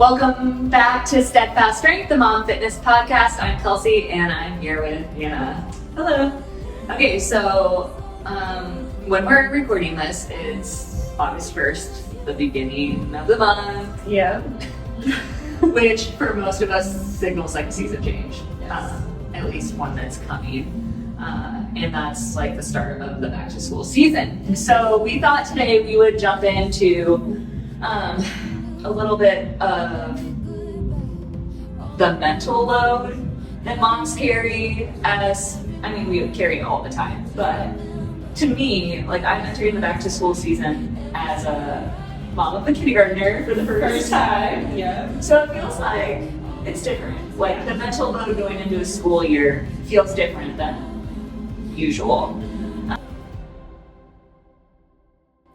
Welcome back to Steadfast Strength, the Mom Fitness Podcast. I'm Kelsey, and I'm here with Hannah. Hello. Okay, so when we're recording this, it's August 1st, the beginning of the month. Yeah. Which for most of us signals like a season change. Yes. At least one that's coming. And that's like the start of the back to school season. So we thought today we would jump into a little bit of the mental load that moms carry we carry it all the time, but to me, like, I'm entering the back to school season as a mom of a kindergartner for the first time. Yeah. So it feels like it's different. Like, the mental load going into a school year feels different than usual.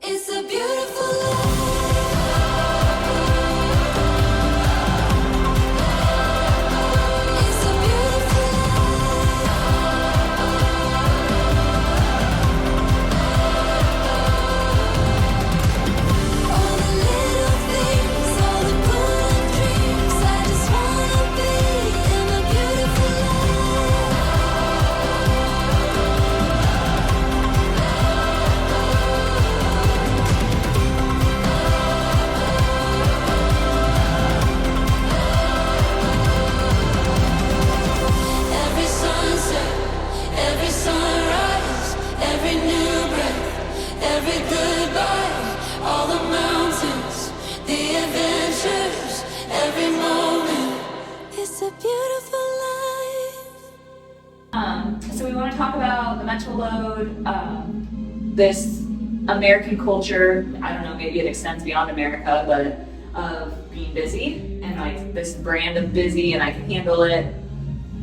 It's a beautiful life. It's a beautiful life. All the little things, all the golden dreams. I just wanna be in a beautiful Every sunset, every sunrise, every new breath, every goodbye, all the mountains, the adventures, every moment. It's a beautiful life. So we want to talk about the mental load, this American culture. I don't know, maybe it extends beyond America, but of being busy and like this brand of busy, and I can handle it,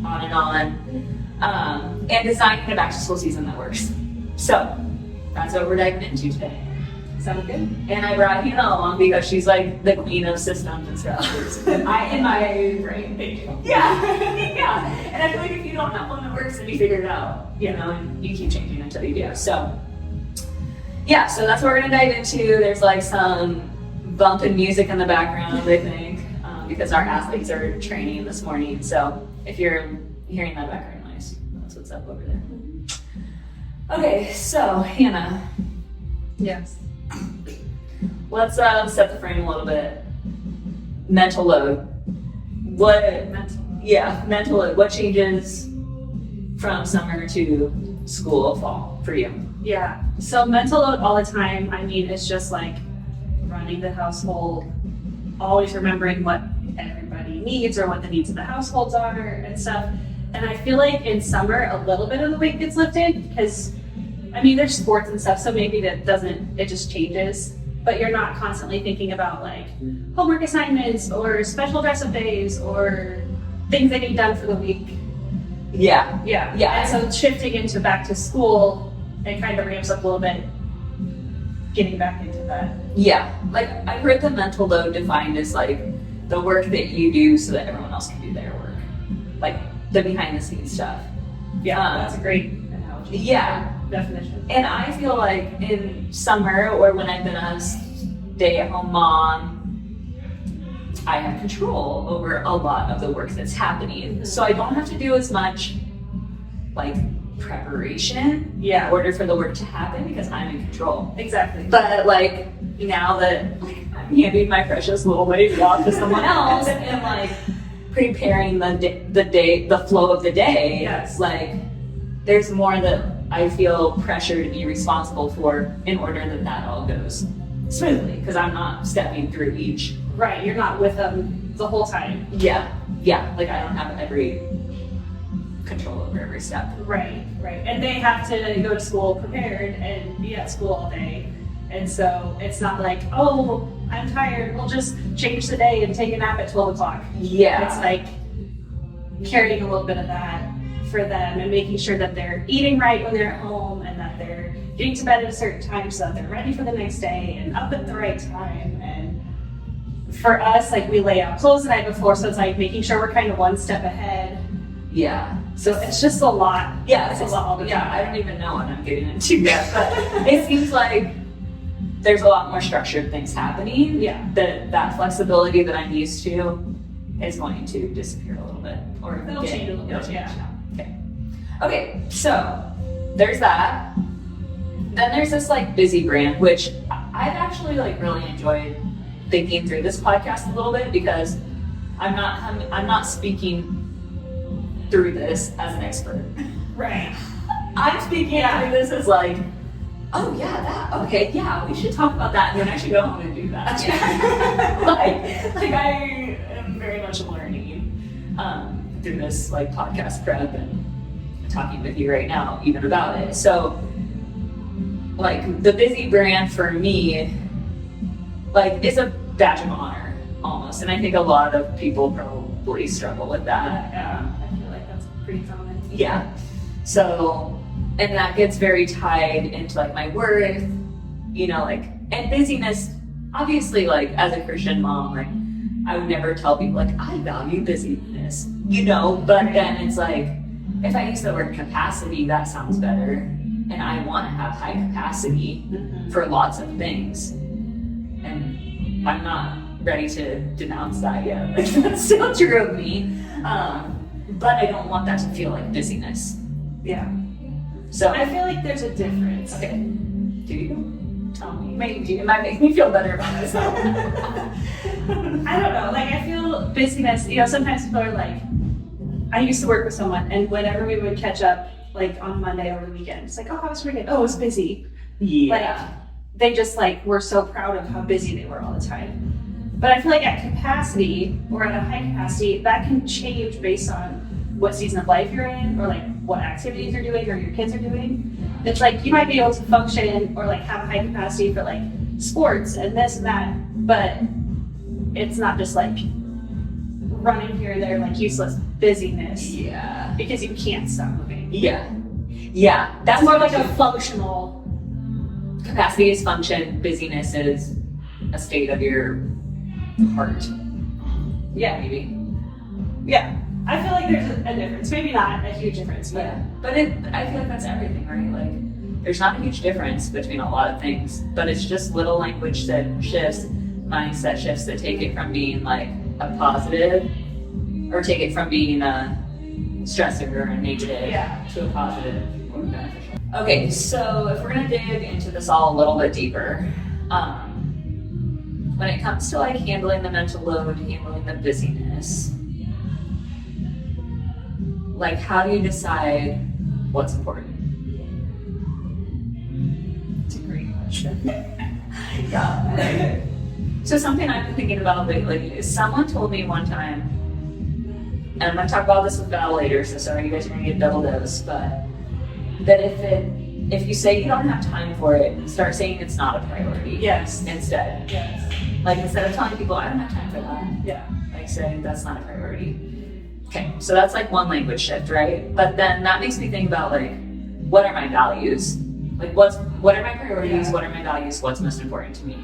on and on, and designing a back to school season that works. So that's what we're diving into today. Sound good? And I brought Hannah along because she's like the queen of systems and stuff. In my brain, they do. Yeah, yeah. And I feel like if you don't have one that works, then you figure it out, and you keep changing until you do. So, yeah, so that's what we're gonna dive into. There's like some bumping music in the background, I think, because our athletes are training this morning. So if you're hearing that background noise, that's what's up over there. Okay, so Hannah, Yes. let's set the frame a little bit. Mental load. Mental load. What changes from summer to school, fall for you? Yeah. So mental load all the time. I mean, it's just like running the household, always remembering what everybody needs or what the needs of the households are and stuff. And I feel like in summer, a little bit of the weight gets lifted because, I mean, there's sports and stuff, so maybe it just changes. But you're not constantly thinking about like homework assignments or special dress up days or things that need done for the week. Yeah. And so shifting into back to school, it kind of ramps up a little bit, getting back into that. Yeah. Like, I've heard the mental load defined as like the work that you do so that everyone else can do their work. Like the behind the scenes stuff. Yeah, that's a great analogy. Yeah. Definition. And I feel like in summer, or when I've been a stay-at-home mom, I have control over a lot of the work that's happening. So I don't have to do as much like preparation in order for the work to happen because I'm in control. Exactly. But like now that I'm handing my precious little baby off to someone else and like preparing the flow of the day, Yes. like there's more that I feel pressure to be responsible for in order that all goes smoothly because I'm not stepping through each. Right, you're not with them the whole time. Yeah, like I don't have every control over every step. Right. And they have to go to school prepared and be at school all day. And so it's not like, oh, I'm tired, we'll just change the day and take a nap at 12 o'clock. Yeah. It's like carrying a little bit of that for them and making sure that they're eating right when they're at home and that they're getting to bed at a certain time so that they're ready for the next day and up at the right time. And for us, like, we lay out clothes the night before, so it's like making sure we're kind of one step ahead. Yeah. So it's just a lot. Yeah, it's a lot all the time. I don't even know what I'm getting into yet, but it seems like there's a lot more structured things happening. Yeah. That flexibility that I'm used to is going to disappear a little bit, or It'll change a little bit, yeah. Okay, so there's that. Then there's this like busy brand, which I've actually like really enjoyed thinking through this podcast a little bit, because I'm not speaking through this as an expert. Right. I'm speaking through this as like, oh yeah, that, okay, yeah, we should talk about that, and then I should go home and do that. like I am very much learning through this like podcast prep and talking with you right now even about it. So like the busy brand for me like is a badge of honor almost, and I think a lot of people probably struggle with that. Yeah, I feel like that's pretty common. Yeah. So, and that gets very tied into like my worth, you know, like, and busyness, obviously, like as a Christian mom, like I would never tell people like I value busyness, you know, but then it's like, if I use the word capacity, that sounds better. And I want to have high capacity for lots of things. And I'm not ready to denounce that yet. Like, that's still true of me. But I don't want that to feel like busyness. Yeah. So I feel like there's a difference. okay. Do you? Tell me. Maybe it might make me feel better about myself. I don't know. Like I feel busyness. You know, sometimes people are like, I used to work with someone, and whenever we would catch up, like on Monday over the weekend, it's like, oh, how was your weekend? Oh, it was busy. Yeah. Like they just like were so proud of how busy they were all the time. But I feel like at capacity or at a high capacity, that can change based on what season of life you're in, or like what activities you're doing or your kids are doing. It's like you might be able to function or like have a high capacity for like sports and this and that, but it's not just like running here and there like useless busyness. Yeah. Because you can't stop moving. Yeah. Yeah. That's more like a functional. Capacity is function, busyness is a state of your heart. Yeah. Maybe. Yeah. I feel like there's a difference. Maybe not a huge difference, but Yeah. But I feel like that's everything, right? Like, there's not a huge difference between a lot of things, but it's just little language shifts, mindset shifts that take it from being like a positive, or take it from being a stressor or a negative to a positive or beneficial. Okay, so if we're gonna dig into this all a little bit deeper, when it comes to like handling the mental load, handling the busyness, like how do you decide what's important? It's a great question. Yeah. So something I've been thinking about lately is someone told me one time, and I'm gonna talk about this with Val later, so sorry you guys are gonna get double dose, but that if you say you don't have time for it, start saying it's not a priority. Yes. Instead. Yes. Like instead of telling people I don't have time for that, Yeah. like saying that's not a priority. Okay, so that's like one language shift, right? But then that makes me think about like, what are my values? Like what are my priorities? Yeah. What are my values? What's most important to me?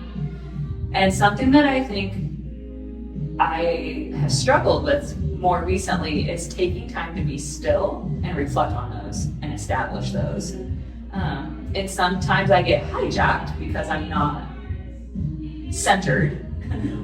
And something that I think I have struggled with more recently is taking time to be still and reflect on those and establish those. And sometimes I get hijacked because I'm not centered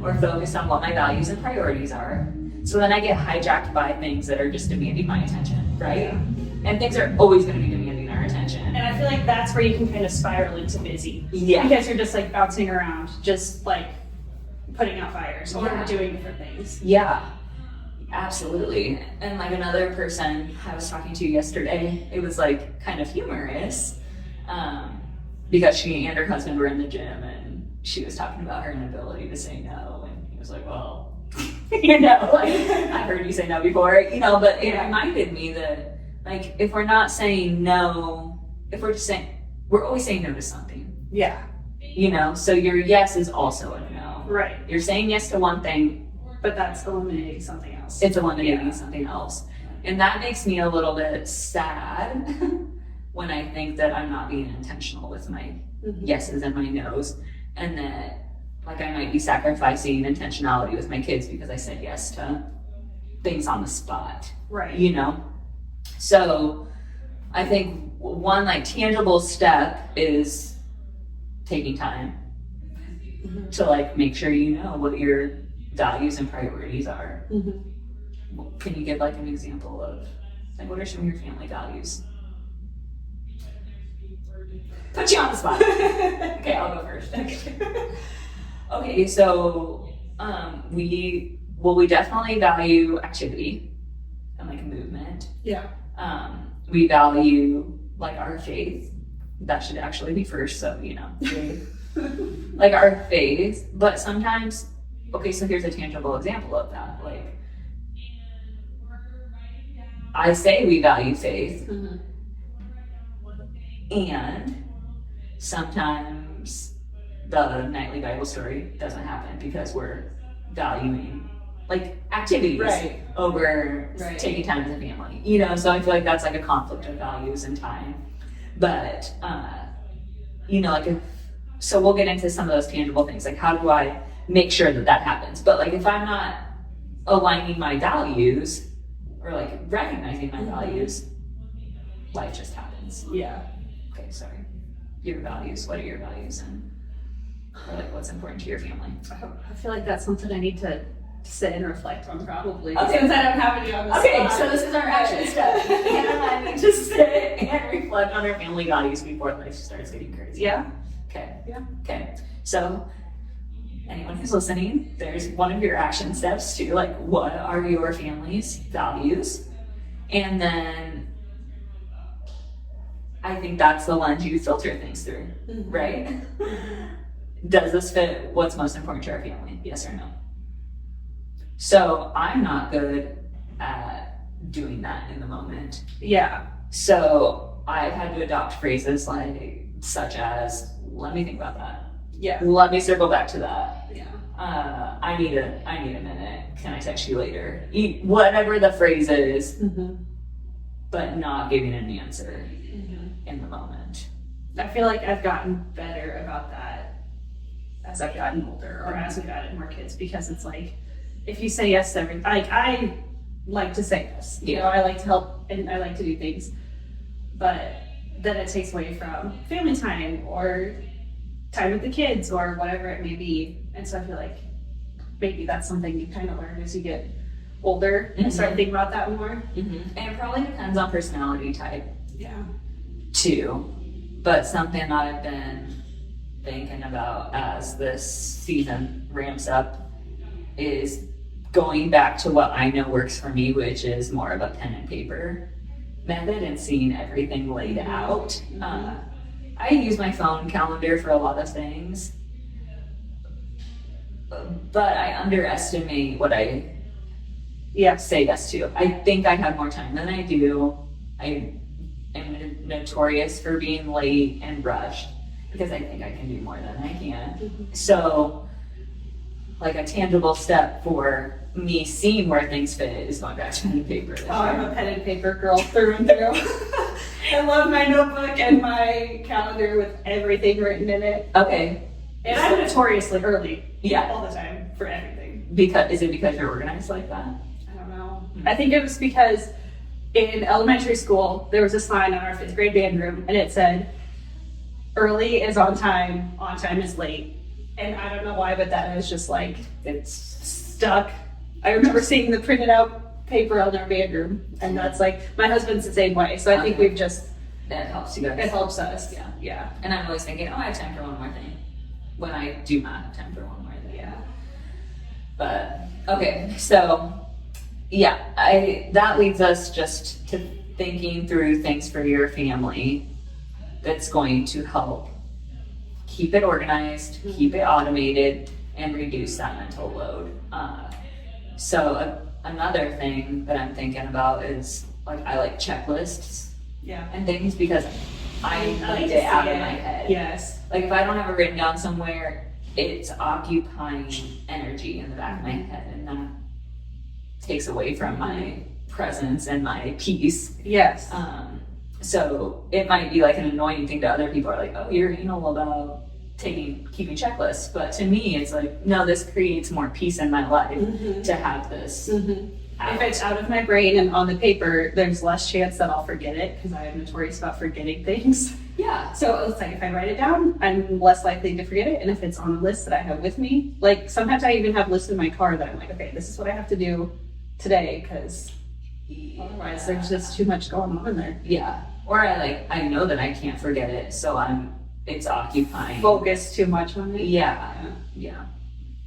or focused on what my values and priorities are. So then I get hijacked by things that are just demanding my attention, right? Yeah. And things are always going to be demanding our attention. And I feel like that's where you can kind of spiral into busy. Yeah. Because you're just like bouncing around, just like putting out fires or Yeah. doing different things. Yeah, absolutely. And like another person I was talking to yesterday, it was like kind of humorous because she and her husband were in the gym and she was talking about her inability to say no. And he was like, well, you know, like I heard you say no before, you know, but it reminded me that like if we're not saying no, if we're just saying, we're always saying no to something, Yeah. you know, so your yes is also a no. Right. You're saying yes to one thing, But that's eliminating something else. it's eliminating something else. And that makes me a little bit sad when I think that I'm not being intentional with my yeses and my nos, and that like I might be sacrificing intentionality with my kids because I said yes to things on the spot, Right. you know? So I think one like tangible step is taking time to like make sure you know what your values and priorities are. Can you give like an example of like what are some of your family values? Put you on the spot. Okay, I'll go first. Okay, so we definitely value activity and like movement. Yeah. We value like our faith. That should actually be first, so you know. Like our faith, but sometimes, okay, so here's a tangible example of that. Like I say we value faith, and sometimes the nightly Bible story doesn't happen because we're valuing like activities over taking time as a family, you know. So I feel like that's like a conflict of values and time. But you know, like so we'll get into some of those tangible things, like how do I make sure that happens. But like if I'm not aligning my values or like recognizing my values, life just happens. Yeah. Okay, sorry. Your values, what are your values, and or like what's important to your family? I feel like that's something I need to sit and reflect on probably. Okay. Since I don't have any on the Okay, spot. so this is our action step. Hannah and I need to sit and reflect on our family values before life starts getting crazy. Yeah. Okay. Yeah. Okay. So anyone who's listening, there's one of your action steps too, like what are your family's values? And then I think that's the lens you filter things through, right? Does this fit what's most important to our family? Yes or no? So I'm not good at doing that in the moment. Yeah. So I've had to adopt phrases like such as, let me think about that. Yeah. Let me circle back to that. Yeah. I need a minute. Can I text you later? Whatever the phrase is, but not giving an answer in the moment. I feel like I've gotten better about that as I've gotten older or as we've added more kids, because it's like, if you say yes to everything, like I like to say yes, you know, I like to help and I like to do things, but then it takes away from family time or time with the kids or whatever it may be. And so I feel like maybe that's something you kind of learn as you get older and start thinking about that more. And it probably depends on personality type Yeah. too, but something that I've been thinking about as this season ramps up is going back to what I know works for me, which is more of a pen and paper method and seeing everything laid out. I use my phone calendar for a lot of things, but I underestimate what I say yes to. I think I have more time than I do. I am notorious for being late and rushed because I think I can do more than I can. So like a tangible step for me seeing where things fit is going back to pen and paper this year. I'm a pen and paper girl through and through. I love my notebook and my calendar with everything written in it. Okay. And I'm notoriously early. Yeah. All the time for everything. Is it because you're organized like that? I don't know. I think it was because in elementary school, there was a sign on our 5th grade band room and it said, early is on time is late. And I don't know why, but that is just like, it's stuck. I remember seeing the printed out paper on our band room, and that's like, my husband's the same way. So I think we've just, That helps you guys. it helps us. Yeah. Yeah. And I'm always thinking, oh, I have time for one more thing, when I do not have time for one more thing. Yeah. But okay, so yeah, that leads us just to thinking through things for your family that's going to help keep it organized, keep it automated, and reduce that mental load. So another thing that I'm thinking about is like I like checklists Yeah. and things because I like need to it out see of it. my head. Yes. Like if I don't have it written down somewhere, it's occupying energy in the back of my head, and that takes away from my presence and my peace. Yes. So it might be like an annoying thing to other people, are like, oh, you're anal about keeping checklists, but to me it's like, no, this creates more peace in my life to have this. If it's out of my brain and on the paper, there's less chance that I'll forget it because I am notorious about forgetting things. Yeah. So it's like if I write it down, I'm less likely to forget it. And if it's on a list that I have with me, like sometimes I even have lists in my car that I'm like, okay, this is what I have to do today because otherwise there's just too much going on in there. Yeah. Or I know that I can't forget it, so it's occupying. Focus too much on it. Yeah.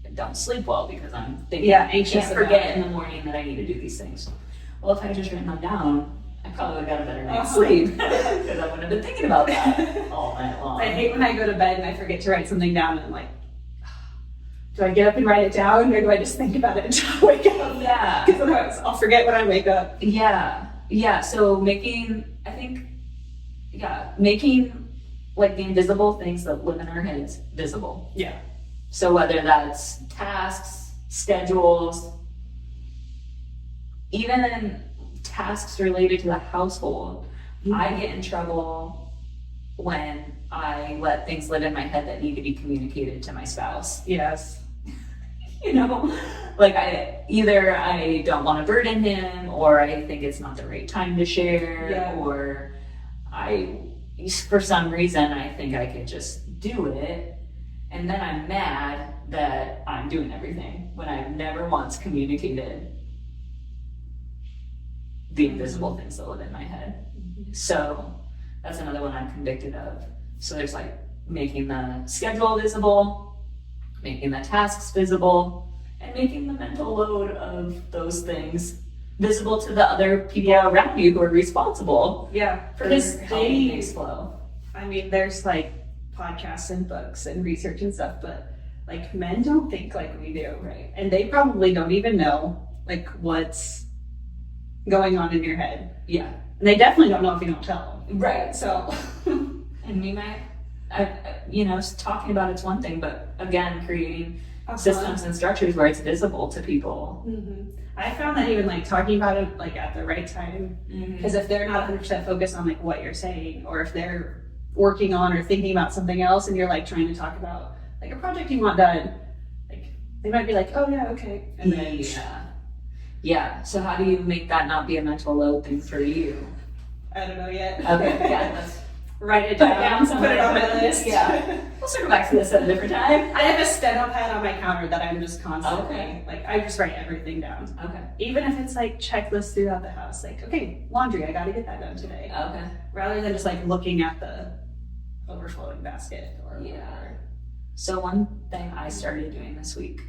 I don't sleep well because I'm thinking, anxious can't about forget it. in the morning that I need to do these things. Well, if I had just written them down, I probably would have got a better night's sleep because I wouldn't have been thinking about that all night long. I hate when I go to bed and I forget to write something down and I'm like, do I get up and write it down or do I just think about it until I wake up? Yeah. Because otherwise I'll forget when I wake up. Yeah. So making like the invisible things that live in our heads visible. Yeah. So whether that's tasks, schedules, even in tasks related to the household, I get in trouble when I let things live in my head that need to be communicated to my spouse. Yes. You know, like I don't want to burden him, or I think it's not the right time to share, or for some reason I think I could just do it, and then I'm mad that I'm doing everything when I've never once communicated the invisible things that live in my head. So that's another one I'm convicted of. So there's like making the schedule visible, making the tasks visible, and making the mental load of those things visible to the other people around you who are responsible for this helping things flow. I mean, there's like podcasts and books and research and stuff, but like men don't think like we do, Right. and they probably don't even know like what's going on in your head. Yeah. And they definitely don't know if you don't tell them. Right. So, And we might, talking about it's one thing, but again, creating systems and structures where it's visible to people. I found that even like talking about it like at the right time, because if they're not 100% focused on like what you're saying, or if they're working on or thinking about something else and you're like trying to talk about like a project you want done, like they might be like, oh yeah, okay. And then Yeah. So how do you make that not be a mental load thing for you? I don't know yet. Okay. Yeah. Let's Write it put it down, down put it on my somewhere. list. Yeah. We'll circle back to this at a different time. I have a steno pad on my counter that I'm just constantly, Okay. like I just write everything down. Okay. Even if it's like checklists throughout the house, like, okay, laundry, I gotta get that done today. Okay. Rather than just like looking at the overflowing basket or whatever. So one thing I started doing this week.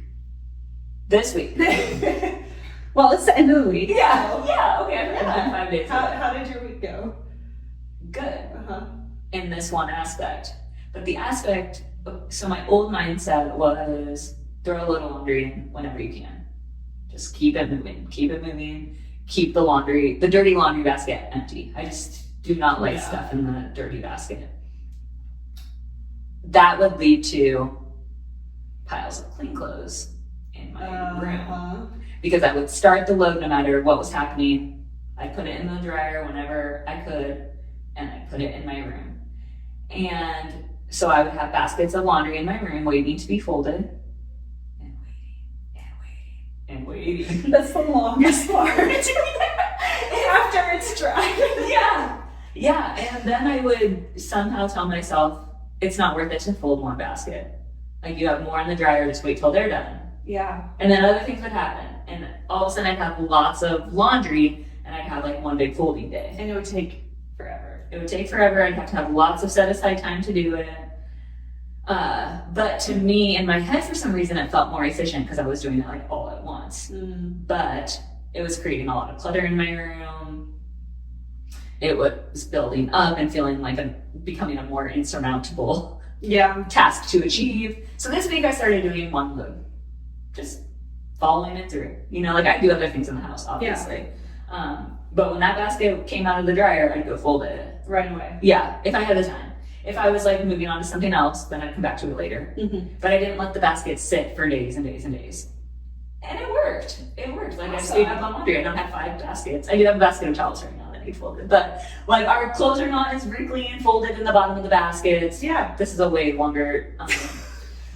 Well, it's the end of the week. Yeah. Okay. I forgot that 5 days ago. How did your week go? Good. In this one aspect. But the aspect, so my old mindset was throw a little laundry in whenever you can. Just keep it moving, keep the dirty laundry basket empty. I just do not like stuff in the dirty basket. That would lead to piles of clean clothes in my room. Because I would start the load no matter what was happening. I'd put it in the dryer whenever I could, and I'd put it in my room. And so I would have baskets of laundry in my room waiting to be folded. And waiting. That's the longest part. After it's dry. Yeah. And then I would somehow tell myself, it's not worth it to fold one basket. Like you have more in the dryer, just wait till they're done. Yeah. And then other things would happen. And all of a sudden I'd have lots of laundry and I'd have like one big folding day. And it would take forever. It would take forever. I'd have to have lots of set aside time to do it. But to me, in my head, for some reason, it felt more efficient because I was doing it like all at once. But it was creating a lot of clutter in my room. It was building up and feeling like becoming a more insurmountable task to achieve. So this week I started doing one load, just following it through. Like I do other things in the house, obviously. But when that basket came out of the dryer, I'd go fold it. Right away. Yeah, if I had the time. If I was like moving on to something else, then I'd come back to it later. But I didn't let the basket sit for days and days and days. And it worked. Like I stayed up on laundry. I don't have 5 baskets. I do have a basket of towels right now many folded, but like our clothes are not as wrinkly and folded in the bottom of the baskets. Yeah. This is a way longer,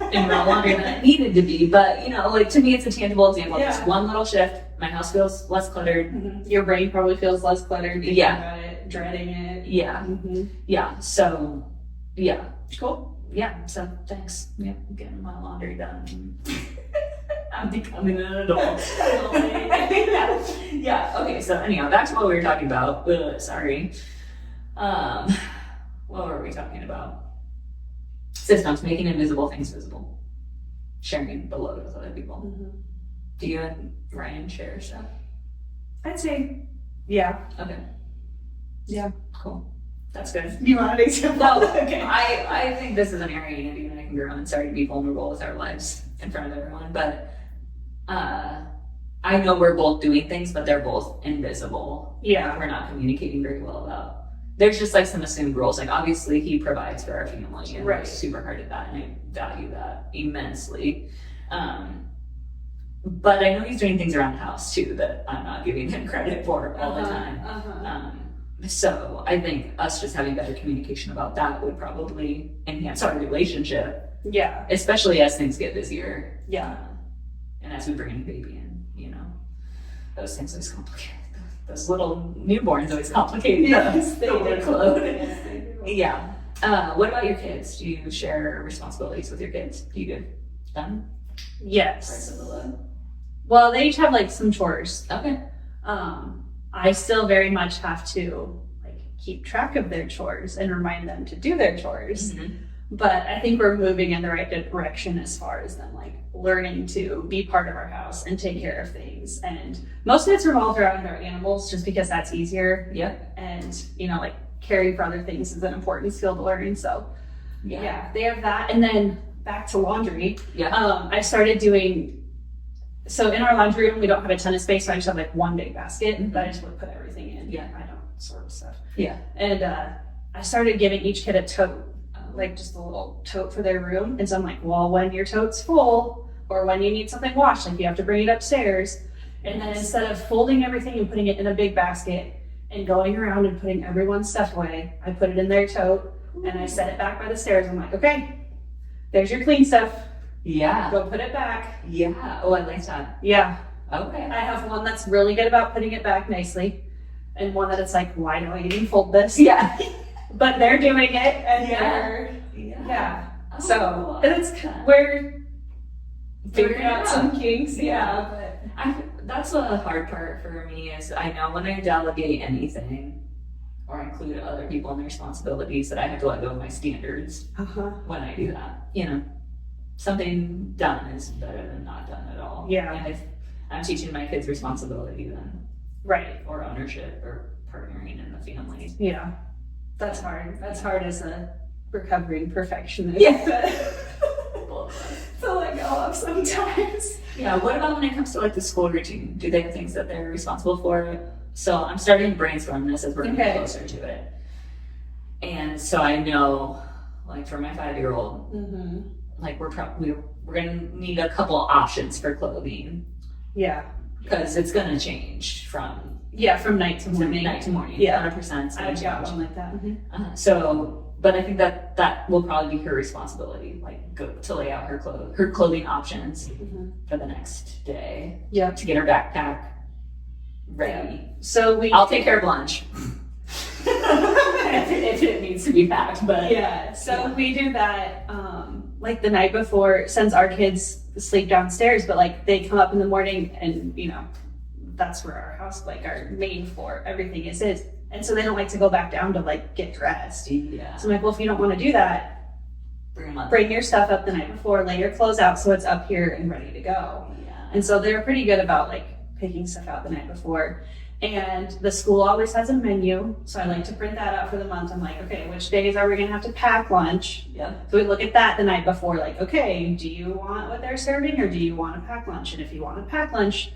and not longer than it needed to be, but you know, like to me, it's a tangible example. Yeah. Just one little shift, my house feels less cluttered. Mhm. Your brain probably feels less cluttered thinking Yeah. about it, dreading it. Yeah, Mm-hmm. yeah. So, yeah, Cool. yeah. So thanks. Yeah, I'm getting my laundry done. I'm becoming an adult. Yeah. Okay. So anyhow, back to what we were talking about. Sorry. What were we talking about? Systems, making invisible things visible, sharing the load with other people. Mm-hmm. Do you and Ryan share stuff? I'd say, yeah. Okay. Yeah. Cool. That's good. Do you want an example? No, Okay. I think this is an area Andy and I can grow in. Sorry to be vulnerable with our lives in front of everyone, but I know we're both doing things, but they're both invisible. Yeah. We're not communicating very well about. There's just like some assumed rules. Like obviously he provides for our family and Right. works super hard at that, and I value that immensely. But I know he's doing things around the house too that I'm not giving him credit for all the time. So I think us just having better communication about that would probably enhance our relationship, Yeah. especially as things get busier. Yeah. And as we bring a new baby in, you know, those things always complicate. Those little newborns always complicate Yes, the they do. workload. Yes, they do. Yeah. What about your kids? Do you share responsibilities with your kids? Do you give them parts Yes. of the load? Well, they each have like some chores. Okay. I still very much have to like keep track of their chores and remind them to do their chores. Mhm. But I think we're moving in the right direction as far as them like learning to be part of our house and take care of things. And most of it's revolved around our animals just because that's easier. Yeah. And, you know, like caring for other things is an important skill to learn. So Yeah. yeah, they have that. And then back to laundry. Yeah. I started doing, so in our laundry room, we don't have a ton of space. So I just have like one big basket that I just would put everything in. Yeah. I don't sort of stuff. Yeah. And I started giving each kid a tote, like just a little tote for their room. And so I'm like, well, when your tote's full or when you need something washed, like you have to bring it upstairs. And then instead of folding everything and putting it in a big basket and going around and putting everyone's stuff away, I put it in their tote and I set it back by the stairs. I'm like, okay, there's your clean stuff. Yeah. Go put it back. Yeah. Oh, I like that. Yeah. Okay. I have one that's really good about putting it back nicely and one that it's like, why do I even fold this? Yeah. But they're doing it and Yeah. they're, Yeah. yeah. Oh, So I it's like that. we're Figuring figuring it out out. some kinks, yeah. But That's the hard part for me is I know when I delegate anything or include other people in their responsibilities that I have to let go of my standards when I do that. You know, something done is better than not done at all. Yeah. And if I'm teaching my kids responsibility then, right, or ownership or partnering in the family. yeah. That's hard. That's hard as a recovering perfectionist. Yeah. To let go of sometimes. Yeah, what about when it comes to like the school routine? Do they have things that they're responsible for? So I'm starting to brainstorm this as we're getting Okay. closer to it. And so I know, like for my 5-year-old, Mm-hmm. like we're gonna need a couple options for clothing Yeah. because it's gonna change from Yeah, from night to morning. night to morning. Yeah. 100%. It's gonna I've got change. one like that. So, but I think that will probably be her responsibility, like go to lay out her clothing options Mhm. for the next day. Yeah. To get her backpack ready. So we I'll take care of lunch. if it needs to be packed, but Yeah, so Yeah. we do that like the night before, since our kids sleep downstairs, but like they come up in the morning and you know, that's where our house, like our main floor, everything is. And so they don't like to go back down to like get dressed. yeah, So I'm like, well, if you don't want to do that, bring them up. bring your stuff up the night before, lay your clothes out so it's up here and ready to go. Yeah. And so they're pretty good about like picking stuff out the night before. And the school always has a menu. So I like to print that out for the month. I'm like, okay, which days are we going to have to pack lunch? Yeah. So we look at that the night before, like, okay, do you want what they're serving or do you want to pack lunch? And if you want to pack lunch,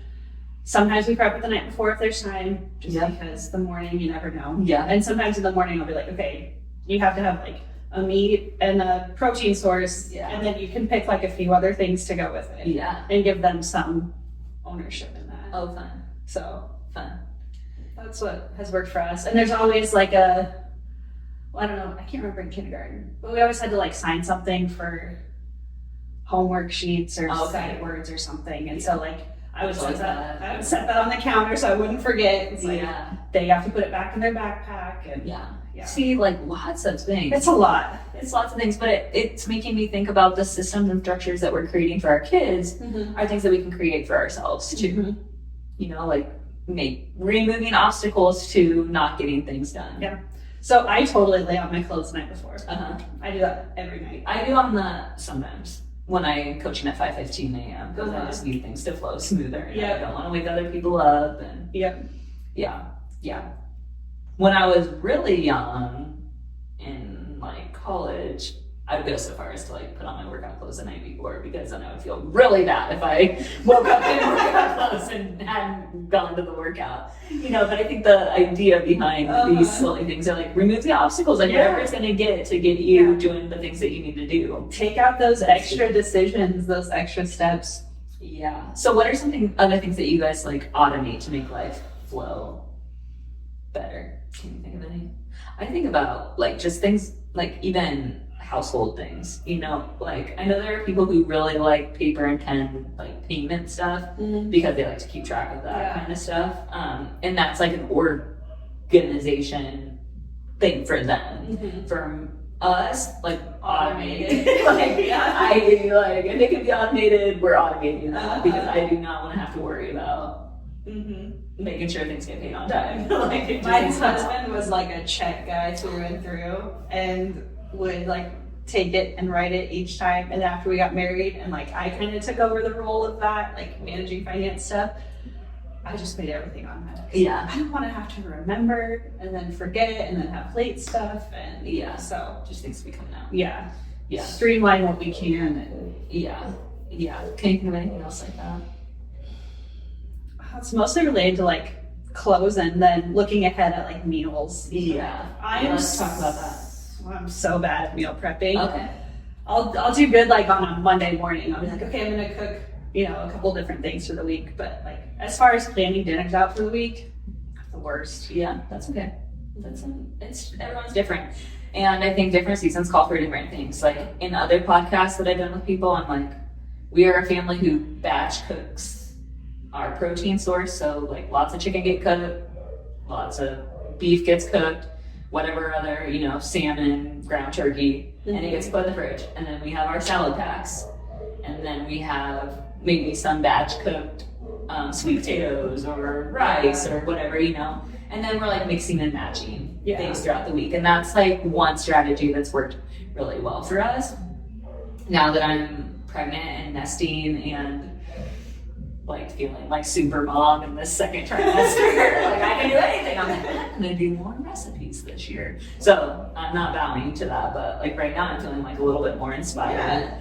sometimes we prep it the night before if there's time, just Yeah. because the morning you never know. Yeah. And sometimes in the morning I'll be like, okay, you have to have like a meat and a protein source. Yeah. And then you can pick like a few other things to go with it Yeah. and give them some ownership in that. Oh, fun. So Fun. That's what has worked for us. And there's always like a, well, I don't know, I can't remember in kindergarten, but we always had to like sign something for homework sheets or sight words or something. And so like I would set that on the counter so I wouldn't forget. It's like they have to put it back in their backpack and yeah. See, like lots of things. It's a lot. It's lots of things, but it's making me think about the systems and structures that we're creating for our kids are things that we can create for ourselves too. You know, like removing obstacles to not getting things done. Yeah. So I totally lay out my clothes the night before. I do that every night. I do sometimes when I'm coaching at 5:15 a.m. because I just need things to flow smoother. And I don't want to wake other people up. And yeah. When I was really young in like college, I would go so far as to like put on my workout clothes the night before because then I would feel really bad if I woke up in workout clothes and hadn't gone to the workout. You know, but I think the idea behind these silly things are like remove the obstacles, like whatever it's gonna get to get you doing the things that you need to do. Take out those extra decisions, those extra steps. Yeah. So what are other things that you guys like automate to make life flow better? Can you think of any? I think about like just things like even household things, you know, like I know there are people who really like paper and pen like payment stuff because they like to keep track of that kind of stuff, and that's like an organization thing for them. For us, like automated if it can be automated, we're automating that because I do not want to have to worry about making sure things get paid on time. Like my husband was like a check guy through and through and would like take it and write it each time. And after we got married and like I kind of took over the role of that, like managing finance stuff, I just made everything on that. Yeah. I don't want to have to remember and then forget and then have late stuff and so just things to be coming out. Yeah. Yeah. Streamline what we can and yeah. Can you think of anything else like that? It's mostly related to like clothes and then looking ahead at like meals. Yeah. Let's talk about that. I'm so bad at meal prepping. Okay. I'll do good like on a Monday morning. I'll be like, okay, I'm gonna cook, you know, a couple different things for the week. But like as far as planning dinners out for the week, the worst. Yeah, that's okay. Everyone's different. And I think different seasons call for different things. Like in other podcasts that I've done with people, I'm like, we are a family who batch cooks our protein source, so like lots of chicken get cooked, lots of beef gets cooked, whatever other, you know, salmon, ground turkey, and it gets put in the fridge. And then we have our salad packs, and then we have maybe some batch cooked sweet potatoes or rice or whatever, you know, and then we're like mixing and matching things throughout the week. And that's like one strategy that's worked really well for us. Now that I'm pregnant and nesting and like feeling like super mom in this second trimester, like I can do anything. I'm like, I'm gonna do more recipes this year. So I'm not bowing to that, but like right now I'm feeling like a little bit more inspired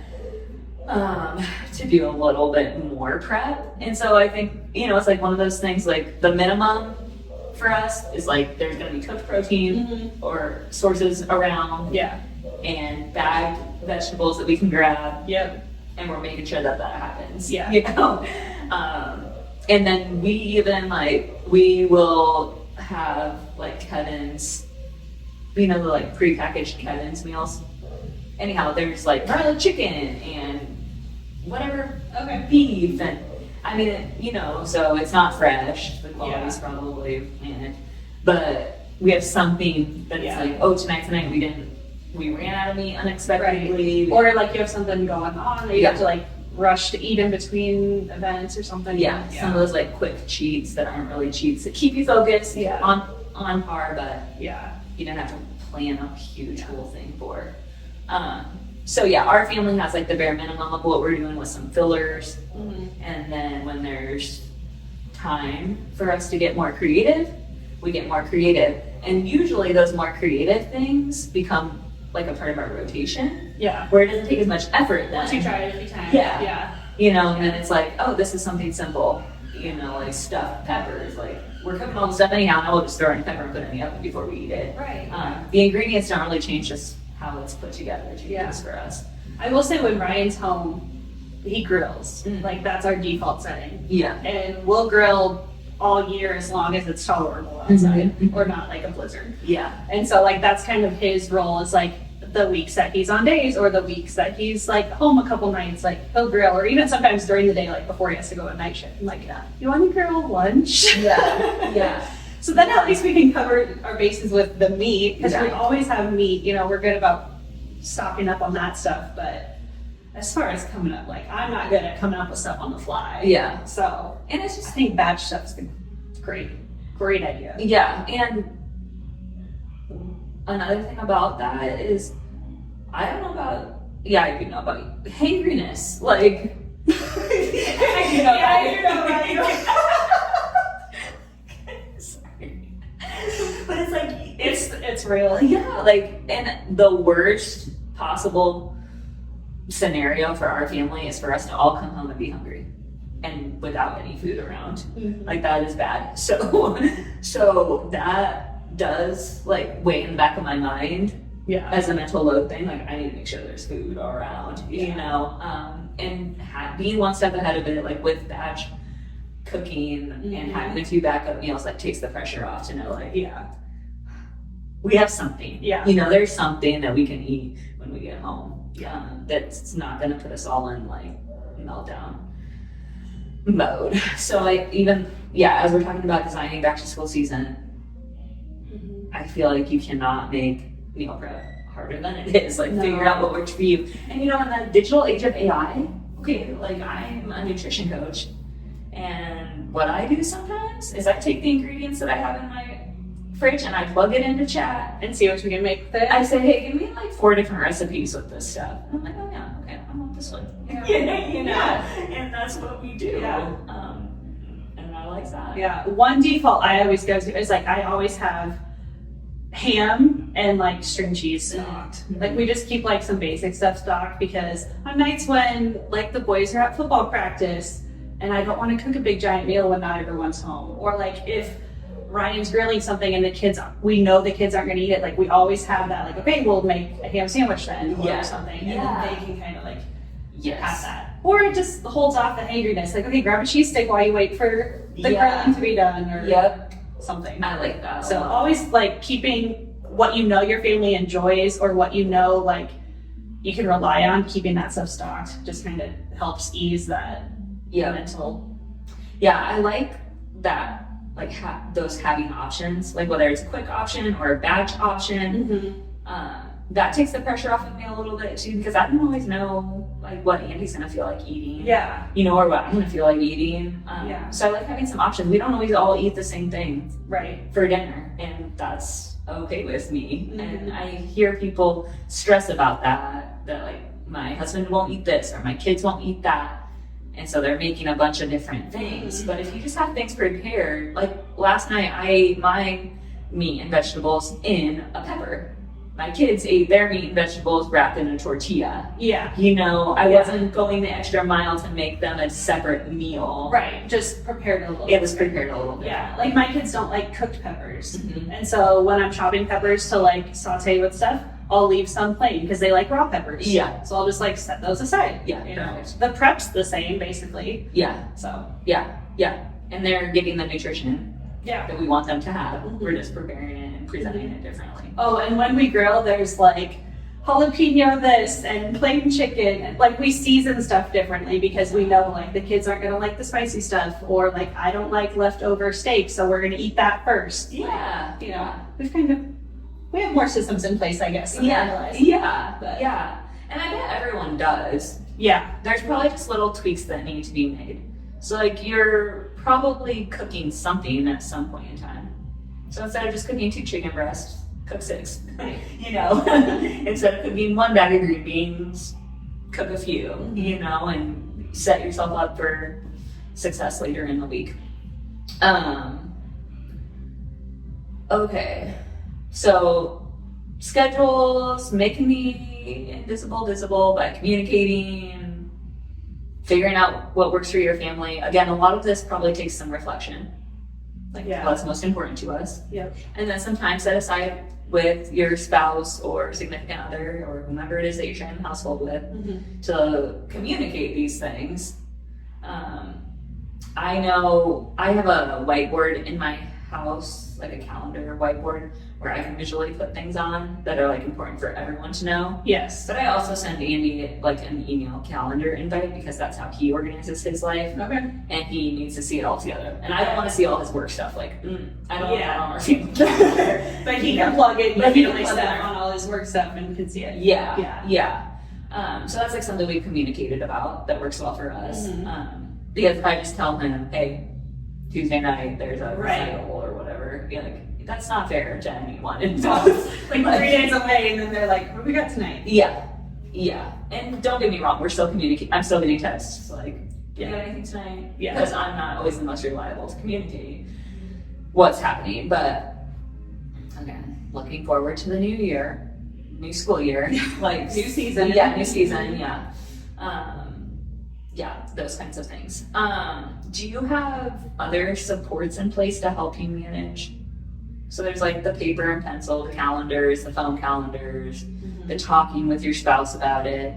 to do a little bit more prep. And so I think, you know, it's like one of those things, like the minimum for us is like there's gonna be cooked protein or sources around and bagged vegetables that we can grab. And we're making sure that happens. You know? And then we will have like Kevin's, you know, the like prepackaged Kevin's meals. Anyhow, there's like garlic chicken and whatever beef, and I mean, you know, so it's not fresh. The quality's probably but we have something that's like, oh, tonight we ran out of meat unexpectedly. Or like you have something going on that you have to like rush to eat in between events or something. Some of those like quick cheats that aren't really cheats that keep you focused on par, but you don't have to plan a huge whole thing for. So our family has like the bare minimum of what we're doing with some fillers, and then when there's time for us to get more creative, we get more creative, and usually those more creative things become like a part of our rotation. Where it doesn't take as much effort then. Once you try it a few times. You know, and then it's like, oh, this is something simple. You know, like stuffed peppers. Like we're cooking all the stuff anyhow, and we'll just throw in pepper and put it in the oven before we eat it. The ingredients don't really change, just how it's put together changes for us. I will say when Ryan's home, he grills. Like that's our default setting. Yeah. And we'll grill all year as long as it's tolerable outside Mhm. or not like a blizzard. Yeah. And so like that's kind of his role is like the weeks that he's on days or the weeks that he's like home a couple nights, like he'll grill, or even sometimes during the day, like before he has to go at night shift. I'm like, you want to grill lunch? Yeah. Yeah. So then at least we can cover our bases with the meat, because we Yeah. always have meat, you know, we're good about stocking up on that stuff. But as far as coming up, like I'm not good at coming up with stuff on the fly. Yeah. So, and it's just, I think batch stuff is great idea. Yeah, and another thing about that is, I don't know about, yeah, I do know about hangriness. Like, I do know about you. Sorry. But it's like, It's real. yeah, like, and the worst possible scenario for our family is for us to all come home and be hungry and without any food around. Like that is bad. So that does like weigh in the back of my mind Yeah. as a mental load thing. Like I need to make sure there's food around, you know, and being one step ahead of it, like with batch cooking and having a few backup meals, that takes the pressure off to know like, Yeah. we have something. Yeah. You know, there's something that we can eat when we get home. That's not going to put us all in like meltdown mode. So like even, as we're talking about designing back to school season, I feel like you cannot make meal prep harder than it is. Like figure out what works for you. And you know, in the digital age of AI, okay, like I'm a nutrition coach, and what I do sometimes is I take the ingredients that I have in my fridge and I plug it into chat. And see what we can make with it. I say, hey, give me like 4 different recipes with this stuff. And I'm like, oh yeah, okay, I want this one. Yeah. You know, and that's what we do. Yeah. And I like that. Yeah. One default I always go to is like I always have ham and like string cheese stocked. Like we just keep like some basic stuff stocked, because on nights when like the boys are at football practice and I don't want to cook a big giant meal when not everyone's home, or like if Ryan's grilling something and we know the kids aren't going to eat it, like we always have that, like, okay, we'll make a ham sandwich then or something, and then they can kind of like have that. Or it just holds off the hangriness, like, okay, grab a cheese stick while you wait for the grilling to be done, or something. I like that. So always like keeping what you know your family enjoys, or what you know like you can rely on, keeping that stuff stocked just kind of helps ease that mental. Yeah, I like that. Like those having options, like whether it's a quick option or a batch option, that takes the pressure off of me a little bit too, because I don't always know like what Andy's gonna feel like eating, you know, or what I'm gonna feel like eating. So I like having some options. We don't always all eat the same thing for dinner, and that's okay with me. And I hear people stress about that like my husband won't eat this or my kids won't eat that. And so they're making a bunch of different things. But if you just have things prepared, like last night I ate my meat and vegetables in a pepper. My kids ate their meat and vegetables wrapped in a tortilla. You know, I wasn't going the extra mile to make them a separate meal. Just prepared a little It was prepared a little bit. Like my kids don't like cooked peppers. And so when I'm chopping peppers to like saute with stuff, I'll leave some plain because they like raw peppers. So I'll just like set those aside. You know, the prep's the same basically. So and they're getting the nutrition that we want them to have. We're just preparing it and presenting it differently. Oh, and when we grill, there's like jalapeno this and plain chicken. And, like we season stuff differently because we know like the kids aren't gonna like the spicy stuff, or like I don't like leftover steak, so we're gonna eat that first. You know, we have more systems in place, I guess. And I bet everyone does. There's probably just little tweaks that need to be made. So like you're probably cooking something at some point in time. So instead of just cooking 2 chicken breasts, cook 6. You know, instead of cooking 1 bag of green beans, cook a few. You know, and set yourself up for success later in the week. Okay. So schedules, making the invisible visible by communicating, figuring out what works for your family. Again, a lot of this probably takes some reflection. Like what's most important to us. And then some time set aside with your spouse or significant other or whomever it is that you're sharing the household with to communicate these things. I know I have a whiteboard in my house, like a calendar whiteboard, where I can visually put things on that are like important for everyone to know. Yes. But I also send Andy like an email calendar invite because that's how he organizes his life, Okay. and he needs to see it all together. And I don't want to see all his work stuff. Like, I don't Yeah. want to see it. But he can plug in But he can family plug stuff in. on all his work stuff and can see it. Yeah. So that's like something we've communicated about that works well for us. Because if I just tell him, hey, Tuesday night there's a Right. recital or whatever, be like, that's not fair to anyone. And so, Like 3 days away, and then they're like, "What do we got tonight?" yeah. And don't get me wrong, we're still communicating. I'm still getting texts like, do you got anything tonight? Yeah. Because I'm not always the most reliable to communicate what's happening. But again, looking forward to the new year, new school year, like New season. Yeah, new season. Yeah, those kinds of things. Do you have other supports in place to help you manage? So there's like the paper and pencil, the calendars, the phone calendars, the talking with your spouse about it,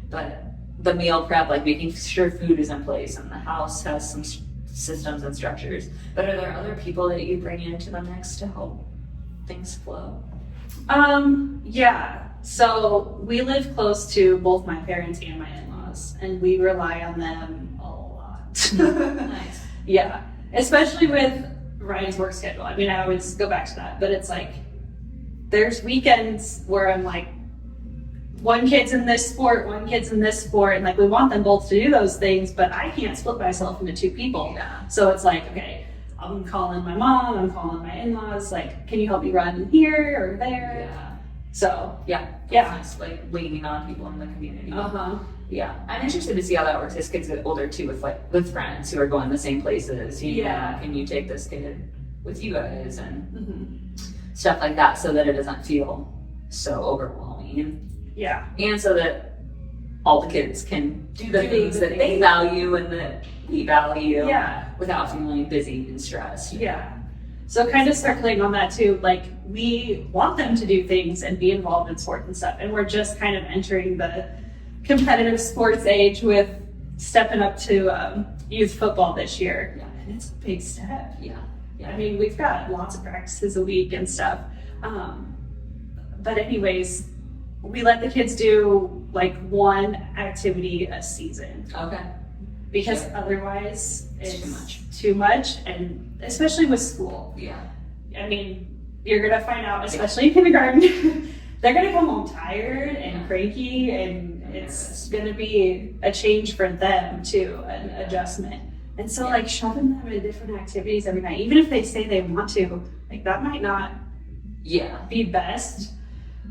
but the meal prep, like making sure food is in place and the house has some systems and structures. But are there other people that you bring into the mix to help things flow? Yeah. So we live close to both my parents and my in-laws, and we rely on them a lot. Nice. Yeah. Especially with Ryan's work schedule. I mean, I always go back to that, but it's like there's weekends where I'm like, one kid's in this sport, one kid's in this sport, and like we want them both to do those things, but I can't split myself into 2 people. Yeah. So it's like, okay, I'm calling my mom, I'm calling my in-laws, like, can you help me run here or there? Yeah. So Yeah. Yeah. It's like leaning on people in the community. uh-huh. Yeah, I'm interested to see how that works as kids get older too, with friends who are going the same places. You know, Yeah. can you take this kid with you guys and Mm-hmm. stuff like that, so that it doesn't feel so overwhelming, Yeah. and so that all the kids can do the Do things the that they things. value and that we value, Yeah. without feeling busy and stressed. Yeah. So kind of circling on that too, like we want them to do things and be involved in sports and stuff. And we're just kind of entering the competitive sports age with stepping up to youth football this year. Yeah. And it's a big step. Yeah. I mean, we've got lots of practices a week and stuff. But anyways, we let the kids do like one activity a season. Okay. Because Sure. otherwise It's it's too much, and especially with school. Yeah. I mean, you're gonna find out, especially in kindergarten, they're gonna come home tired and cranky, and it's gonna be a change for them too, an adjustment. And so, like, shoving them in different activities every night, even if they say they want to, like, that might not Yeah. be best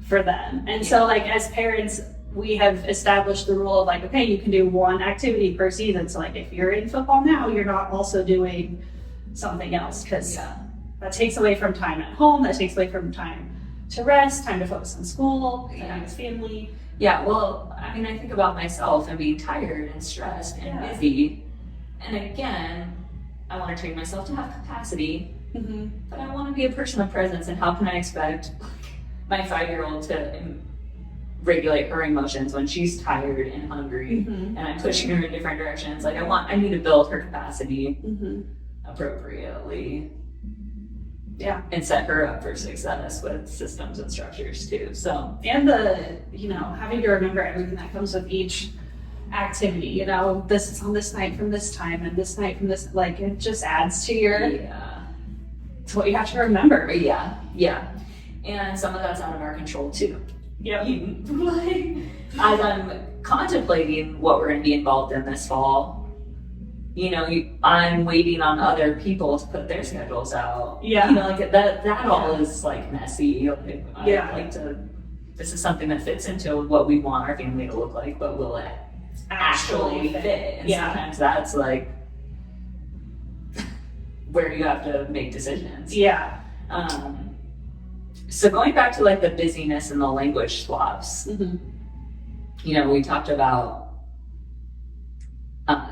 for them. And so, like, as parents, we have established the rule of like, okay, you can do one activity per season. So like if you're in football now, you're not also doing something else, because that takes away from time at home, that takes away from time to rest, time to focus on school, time with family. Yeah, well, I mean, I think about myself and being tired and stressed and busy. And again, I want to train myself to have capacity, but I want to be a person of presence. And how can I expect my 5-year-old to regulate her emotions when she's tired and hungry and I'm pushing her in different directions? Like I need to build her capacity appropriately. Yeah. And set her up for success with systems and structures too. So, and having to remember everything that comes with each activity, this is on this night from this time and this night from this, like it just adds to it's what you have to remember. Yeah. And some of that's out of our control too. Yep. As I'm contemplating what we're going to be involved in this fall, I'm waiting on other people to put their schedules out. Yeah. Like that all is like messy. This is something that fits into what we want our family to look like, but will it actually fit? And sometimes that's like where you have to make decisions. Yeah. So going back to like the busyness and the language swaps, we talked about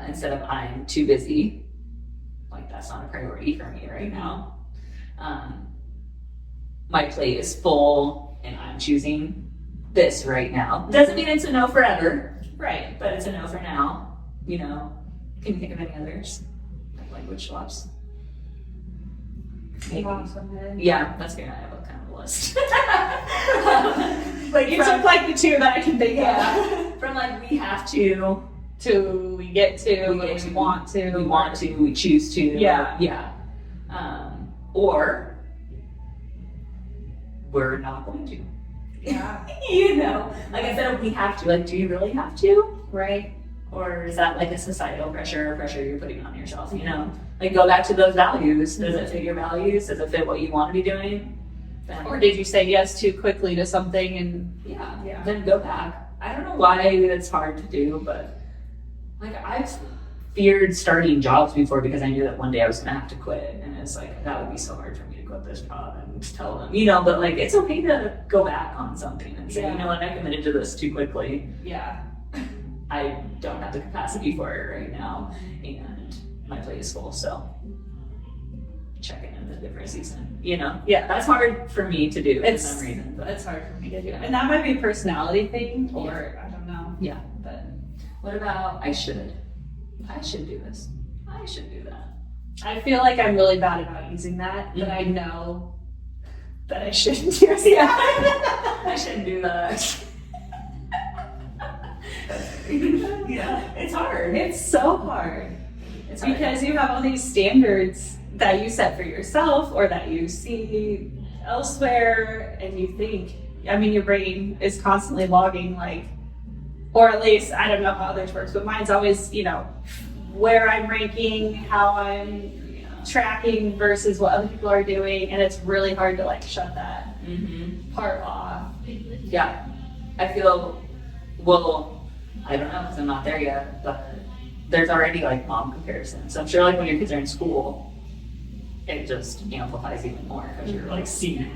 instead of I'm too busy, like that's not a priority for me right now. My plate is full and I'm choosing this right now. Doesn't mean it's a no forever, Right. but it's a no for now. Can you think of any others? language swaps. Yeah. That's good. I have a kind of a list. Like you took like the two that I can think of. From like we have to, We get to, We get we to, want to. we want to, we choose to. Yeah. Yeah. Or we're not going to. Yeah. You know, like instead of we have to, like, do you really have to? Right. Or is that like a societal pressure or pressure you're putting on yourself, you know? Like go back to those values. Does it fit your values? Does it fit what you want to be doing? Then, Or did you say yes too quickly to something and yeah, then go back. I don't know why it's hard to do, but like I've feared starting jobs before because I knew that one day I was gonna have to quit. And it's like, that would be so hard for me to quit this job and tell them, you know, but like it's okay to go back on something and say, Yeah. you know what, I committed to this too quickly. yeah. I don't have the capacity for it right now, and my plate is full, so check in a different season. You know, Yeah. that's hard for me to do for It's some reason. But It's hard for me to do. And that might be a personality thing or I don't know. yeah. But What about I should do this. I should do that. I feel like I'm really bad about using that, but I know that I shouldn't use it. I shouldn't do that. Yeah, it's hard. It's so hard. It's hard. Because you have all these standards that you set for yourself or that you see elsewhere and you think, I mean, your brain is constantly logging like, or at least, I don't know how others works, but mine's always, you know, where I'm ranking, how I'm tracking versus what other people are doing. And it's really hard to like shut that part off. Yeah, I feel, well, I don't know because I'm not there yet, but there's already like mom comparisons. So I'm sure like when your kids are in school, it just amplifies even more because you're like seeing it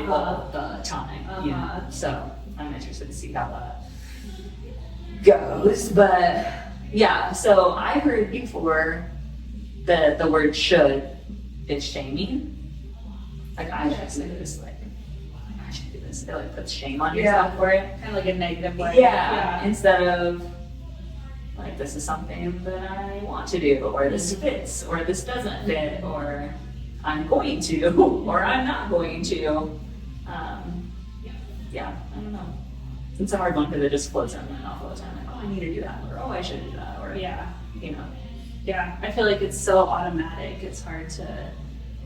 all the time. You know? So I'm interested to see how that goes. But yeah, so I heard before the word should is shaming. Like I should do this, like I should do this. It like puts shame on yourself for it. Kind of like a negative way. Yeah. Instead of like this is something that I want to do, or this fits, or this doesn't fit, or I'm going to, or I'm not going to. Yeah, I don't know. It's a hard one because it just floats in and off all the time. Like, oh, I need to do that, or oh, I should do that, or Yeah. you know. Yeah. I feel like it's so automatic. It's hard to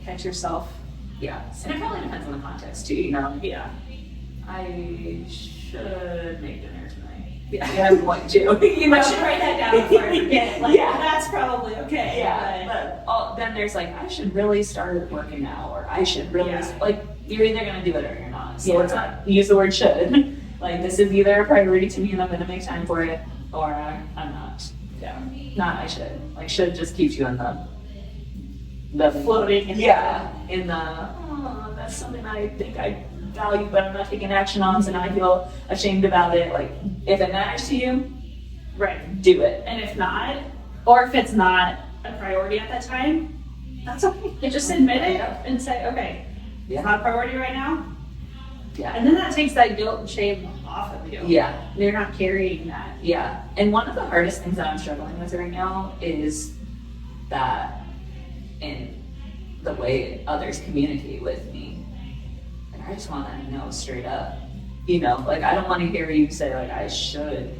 catch yourself. Yeah, and it probably depends on the context too. You know, Yeah. I should make dinner tonight. Yeah. I'm going to. You know? I should write that down before I forget. Like, Yeah. that's probably okay. Yeah, but then there's like, I should really start working out, or I should really, Yeah. like, you're either gonna do it or you're not. So Yeah. let's not use the word should. Like, this is either a priority to me and I'm gonna make time for it, or I'm not. Yeah. Not I should. Like, should just keeps you in the Floating. Yeah, in the, oh, that's something I think I value, but I'm not taking action on, so now I feel ashamed about it. Like, if it matters to you, Right. do it. And if not, or if it's not a priority at that time, that's okay. You just admit it and say, okay, Yeah. it's not a priority right now. Yeah. And then that takes that guilt and shame off of you. Yeah. You're not carrying that. Yeah, and one of the hardest things that I'm struggling with right now is that in the way others communicate with me. Like, I just want to know straight up. You know, like, I don't want to hear you say, like, I should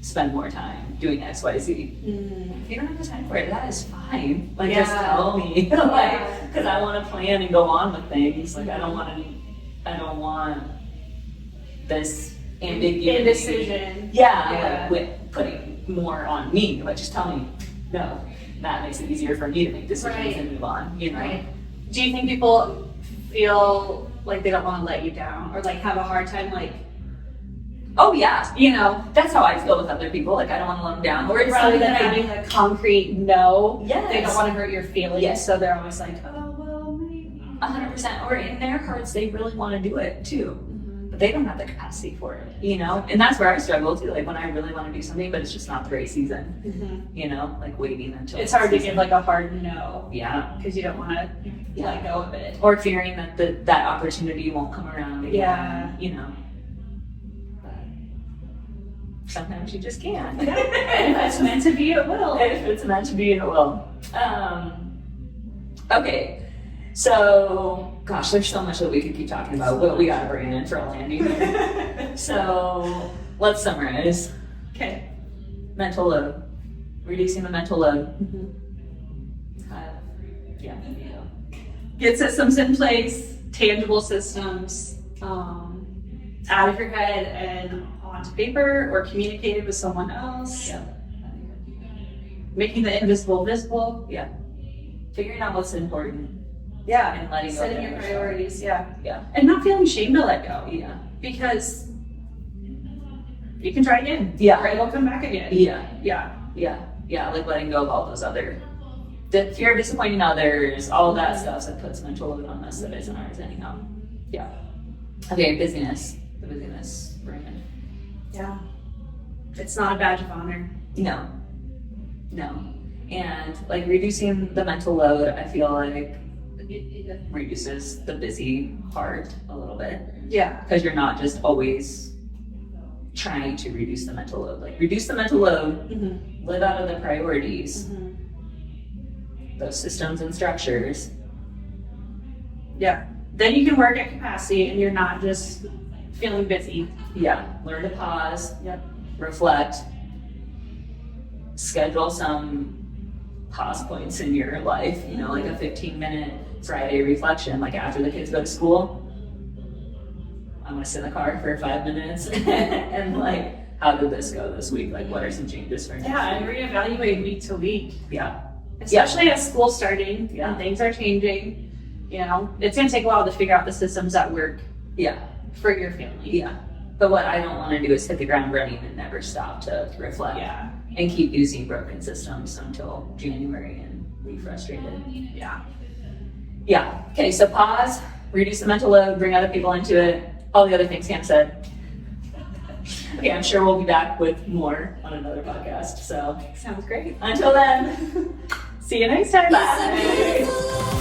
spend more time doing X, Y, Z. If you don't have the time for it, that is fine. Like, just Yeah. tell me. Yeah. Like, because I want to plan and go on with things. Like, I don't want this ambiguity. Indecision. Yeah, Yeah. like with putting more on me. Like, just tell me, no. That makes it easier for me to make decisions Right. and move on, you know? Right. Do you think people feel like they don't want to let you down or like have a hard time, like, Oh, yeah. you know, That's how I feel with other people. Like, I don't want to let them down. Or it's rather something than that I having a concrete no, Yes. they don't want to hurt your feelings. Yes. So they're always like, oh, well, maybe. 100%. Or in their hearts, they really want to do it too. But they don't have the capacity for it, you know? And that's where I struggle too. Like, when I really want to do something, but it's just not the right season, you know? Like, waiting until It's hard to season. give like a hard no Yeah. because you don't want to let go of it. Or fearing that that opportunity won't come around again, Yeah. you know? sometimes you just can't. If it's meant to be, it will. If it's meant to be, it will. Okay, so gosh, there's so much that we could keep talking about, but we gotta bring it in for a landing here. So let's summarize. Okay. Mental load, reducing the mental load. Yeah. Get systems in place, tangible systems, out of your head and onto paper or communicated with someone else. Yeah. Making the invisible visible. Yeah. Figuring out what's important. Yeah. And letting go. Setting of your the other priorities. Yeah. stuff. Yeah. And not feeling shame to let go. Yeah. Because you can try again. Yeah. Or it will come back again. Yeah. Yeah. Yeah. Yeah. Like letting go of all those other, the fear of disappointing others, all of that stuff that puts mental load on us that isn't ours anyhow. Yeah. Okay, busyness. The busyness bringing. Yeah. It's not a badge of honor. No. No. And like reducing the mental load, I feel like it reduces the busy part a little bit. Yeah. Because you're not just always trying to reduce the mental load. Like reduce the mental load, Mm-hmm. live out of the priorities, Mm-hmm. those systems and structures. Yeah. Then you can work at capacity and you're not just feeling busy. Yeah. Learn to pause, Yep. reflect, schedule some pause points in your life, you know, like a 15-minute Friday reflection, like after the kids go to school. I'm gonna sit in the car for 5 minutes and like, how did this go this week? Like, what are some changes for next Yeah, and week? reevaluate week to week. Yeah. Especially as school's starting Yeah. and things are changing. You know, it's gonna take a while to figure out the systems that work Yeah. for your family. Yeah. But what I don't want to do is hit the ground running and never stop to reflect Yeah. and keep using broken systems until January and be frustrated. Yeah. Yeah. Okay, so pause, reduce the mental load, bring other people into it, all the other things Cam said. Okay, I'm sure we'll be back with more on another podcast. So Sounds great. until then, see you next time. Bye. Bye.